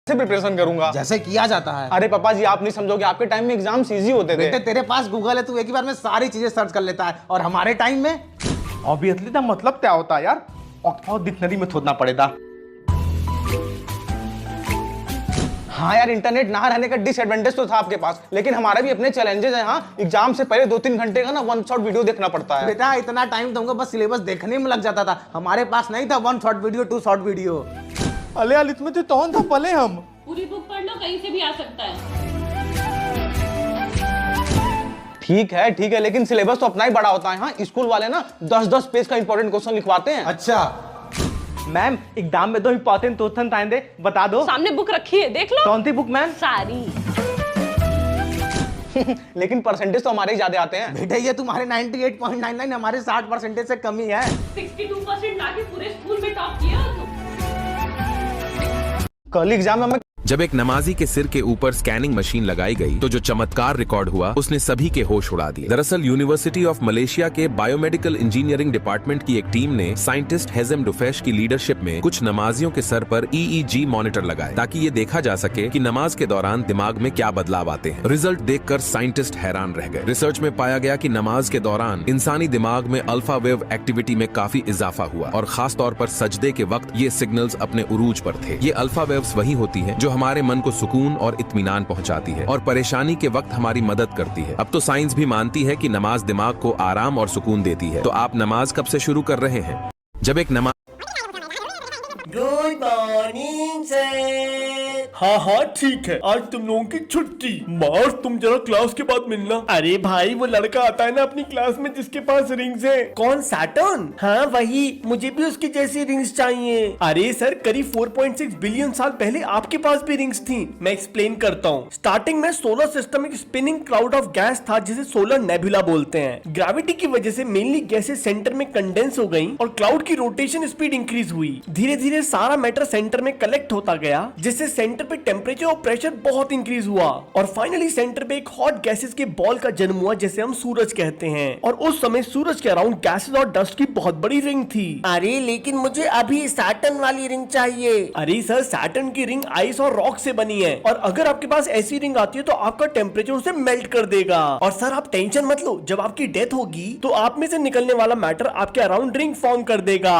से प्रिपरेशन करूंगा जैसे किया जाता है। अरे पापा जी आप नहीं समझोगे, आपके टाइम में एग्जाम्स इजी होते थे। बेटे तेरे पास गूगल है, तू एक ही बार में सारी चीजें सर्च कर लेता है, और हमारे टाइम में ऑब्वियसली था। मतलब क्या होता है यार, ऑक्सफोर्ड डिक्शनरी में खोदना पड़ेगा। हाँ यार, इंटरनेट ना रहने का डिसएडवांटेज तो था आपके पास, लेकिन हमारे भी अपने चैलेंजेस हैं। हाँ, एग्जाम से पहले 2-3 घंटे का ना वन शॉट वीडियो देखना पड़ता है। बेटा इतना टाइम तुमको बस सिलेबस देखने में लग जाता था, हमारे पास नहीं था 1 शॉर्ट वीडियो 2 शॉर्ट वीडियो। अले यार इसमें तो कौन था पले हम पूरी बुक पढ़ लो, कहीं से भी आ सकता है। ठीक है, लेकिन सिलेबस तो अपना ही बड़ा होता है। हाँ, स्कूल वाले ना 10-10 पेज का इंपॉर्टेंट क्वेश्चन लिखवाते हैं। अच्छा मैम एग्जाम में 2 इंपॉर्टेंट क्वेश्चन आएंगे, बता दो। सामने बुक रखी है, देख लो। कौन सी बुक मैम? सारी। लेकिन परसेंटेज तो हमारे ही ज्यादा आते हैं। बेटे ये तुम्हारे 98.99, हमारे 60% से कम ही है। 62% लाके पूरे स्कूल में टॉप किया तो। कल एग्जाम में हमें जब एक नमाजी के सिर के ऊपर स्कैनिंग मशीन लगाई गई तो जो चमत्कार रिकॉर्ड हुआ उसने सभी के होश उड़ा दिए। दरअसल यूनिवर्सिटी ऑफ मलेशिया के बायोमेडिकल इंजीनियरिंग डिपार्टमेंट की एक टीम ने साइंटिस्ट हेज़म डुफेश की लीडरशिप में कुछ नमाजियों के सर पर EEG मॉनिटर लगाए ताकि ये देखा जा सके कि नमाज के दौरान दिमाग में क्या बदलाव आते हैं। रिजल्ट देखकर साइंटिस्ट हैरान रह गए। रिसर्च में पाया गया कि नमाज के दौरान इंसानी दिमाग में अल्फा वेव एक्टिविटी में काफी इजाफा हुआ और खास तौर पर सजदे के वक्त ये सिग्नल्स अपने उरूज पर थे। ये अल्फा वेव्स वही होती हैं जो हमारे मन को सुकून और इत्मीनान पहुंचाती है और परेशानी के वक्त हमारी मदद करती है। अब तो साइंस भी मानती है कि नमाज दिमाग को आराम और सुकून देती है। तो आप नमाज कब से शुरू कर रहे हैं? जब एक नमाज गुड मॉर्निंग सर। हाँ ठीक है, आज तुम लोगों की छुट्टी। मार्स तुम जरा क्लास के बाद मिलना। अरे भाई वो लड़का आता है ना अपनी क्लास में जिसके पास रिंग्स है। कौन? सैटर्न? हाँ वही, मुझे भी उसकी जैसी रिंग्स चाहिए। अरे सर करीब 4.6 बिलियन साल पहले आपके पास भी रिंग्स थी। मैं एक्सप्लेन करता हूँ। स्टार्टिंग में सोलर सिस्टम एक स्पिनिंग क्लाउड ऑफ गैस था जिसे सोलर नेबुला बोलते हैं। ग्रेविटी की वजह से मेनली गैसेस सेंटर में कंडेंस हो गई और क्लाउड की रोटेशन स्पीड इंक्रीज हुई। धीरे धीरे सारा मैटर सेंटर में कलेक्ट होता गया जिससे सेंटर पे टेम्परेचर और प्रेशर बहुत इंक्रीज हुआ और फाइनली सेंटर पे एक हॉट गैसेस के बॉल का जन्म हुआ जिसे हम सूरज कहते हैं। और उस समय सूरज के अराउंड गैसेस और डस्ट की बहुत बड़ी रिंग थी। अरे लेकिन मुझे अभी सैटर्न वाली रिंग चाहिए। अरे सर सैटर्न की रिंग आइस और रॉक से बनी है और अगर आपके पास ऐसी रिंग आती है तो आपका टेम्परेचर उसे मेल्ट कर देगा। और सर आप टेंशन मत लो, जब आपकी डेथ होगी तो आप में से निकलने वाला मैटर आपके अराउंड रिंग फॉर्म कर देगा।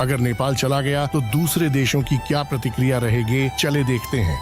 अगर नेपाल चला गया तो दूसरे देशों की क्या प्रतिक्रिया रहेगी, चले देखते हैं।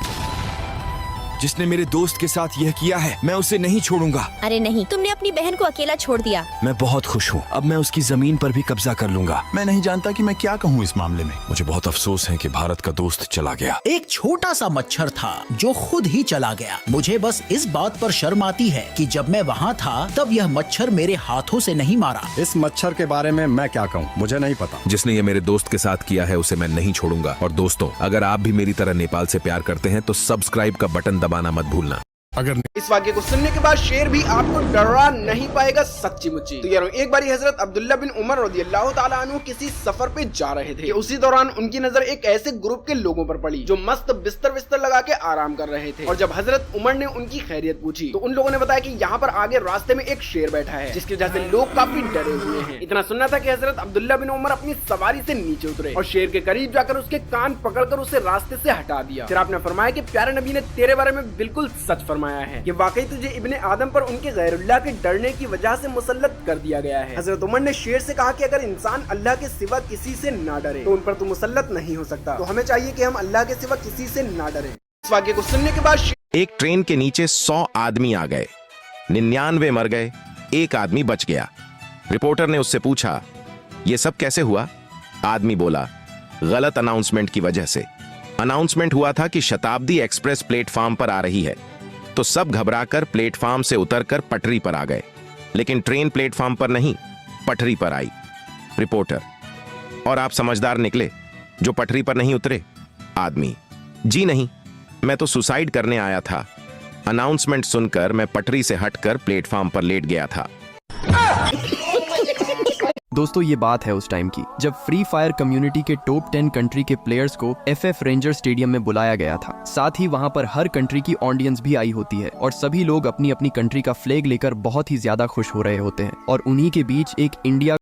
जिसने मेरे दोस्त के साथ यह किया है मैं उसे नहीं छोड़ूंगा। अरे नहीं, तुमने अपनी बहन को अकेला छोड़ दिया। मैं बहुत खुश हूँ, अब मैं उसकी जमीन पर भी कब्जा कर लूंगा। मैं नहीं जानता कि मैं क्या कहूँ इस मामले में। मुझे बहुत अफसोस है कि भारत का दोस्त चला गया। एक छोटा सा मच्छर था जो खुद ही चला गया। मुझे बस इस बात पर शर्म आती है कि जब मैं वहाँ था तब यह मच्छर मेरे हाथों से नहीं मारा। इस मच्छर के बारे में मैं क्या कहूँ, मुझे नहीं पता। जिसने ये मेरे दोस्त के साथ किया है उसे मैं नहीं छोड़ूंगा। और दोस्तों, अगर आप भी मेरी तरह नेपाल से प्यार करते हैं तो सब्सक्राइब का बटन दबाना मत भूलना। अगर इस वाक्य को सुनने के बाद शेर भी आपको डरा नहीं पाएगा, सच्ची मुच्ची। तो यारों, एक बारी हजरत अब्दुल्ला बिन उमर रज़ियल्लाहु ताला अन्हु किसी सफर पे जा रहे थे कि उसी दौरान उनकी नजर एक ऐसे ग्रुप के लोगों पर पड़ी जो मस्त बिस्तर लगा के आराम कर रहे थे। और जब हजरत उमर ने उनकी खैरियत पूछी तो उन लोगों ने बताया कि यहाँ पर आगे रास्ते में एक शेर बैठा है जिसकी वजह से लोग काफी डरे हुए हैं। इतना सुनना था कि हजरत अब्दुल्ला बिन उमर अपनी सवारी से नीचे उतरे और शेर के करीब जाकर उसके कान पकड़कर उसे रास्ते से हटा दिया। फिर आपने फरमाया कि प्यारे नबी ने तेरे बारे में बिल्कुल सच फरमाया है कि वाकई तुझे इब्ने आदम पर उनके गैरुल्लाह के डरने की वजह से मुसल्लत कर दिया गया है। हजरत उमर ने शेर से कहा कि अगर इंसान अल्लाह के सिवा किसी से ना डरे तो उन पर तो मुसल्लत नहीं हो सकता। तो हमें चाहिए कि हम अल्लाह के सिवा किसी से ना डरें। इस वाक्य को सुनने के बाद एक ट्रेन के नीचे 100 आदमी आ गए, 99 मर गए, एक आदमी बच गया। रिपोर्टर ने उससे पूछा, ये सब कैसे हुआ? आदमी बोला, गलत अनाउंसमेंट की वजह से। अनाउंसमेंट हुआ था कि शताब्दी एक्सप्रेस प्लेटफॉर्म पर आ रही है, तो सब घबराकर प्लेटफॉर्म से उतरकर पटरी पर आ गए, लेकिन ट्रेन प्लेटफॉर्म पर नहीं, पटरी पर आई। रिपोर्टर, और आप समझदार निकले जो पटरी पर नहीं उतरे? आदमी, जी नहीं, मैं तो सुसाइड करने आया था। अनाउंसमेंट सुनकर मैं पटरी से हटकर प्लेटफॉर्म पर लेट गया था। दोस्तों, ये बात है उस टाइम की जब फ्री फायर कम्युनिटी के टॉप 10 कंट्री के प्लेयर्स को FF रेंजर स्टेडियम में बुलाया गया था। साथ ही वहां पर हर कंट्री की ऑडियंस भी आई होती है और सभी लोग अपनी अपनी कंट्री का फ्लैग लेकर बहुत ही ज्यादा खुश हो रहे होते हैं। और उन्हीं के बीच एक इंडिया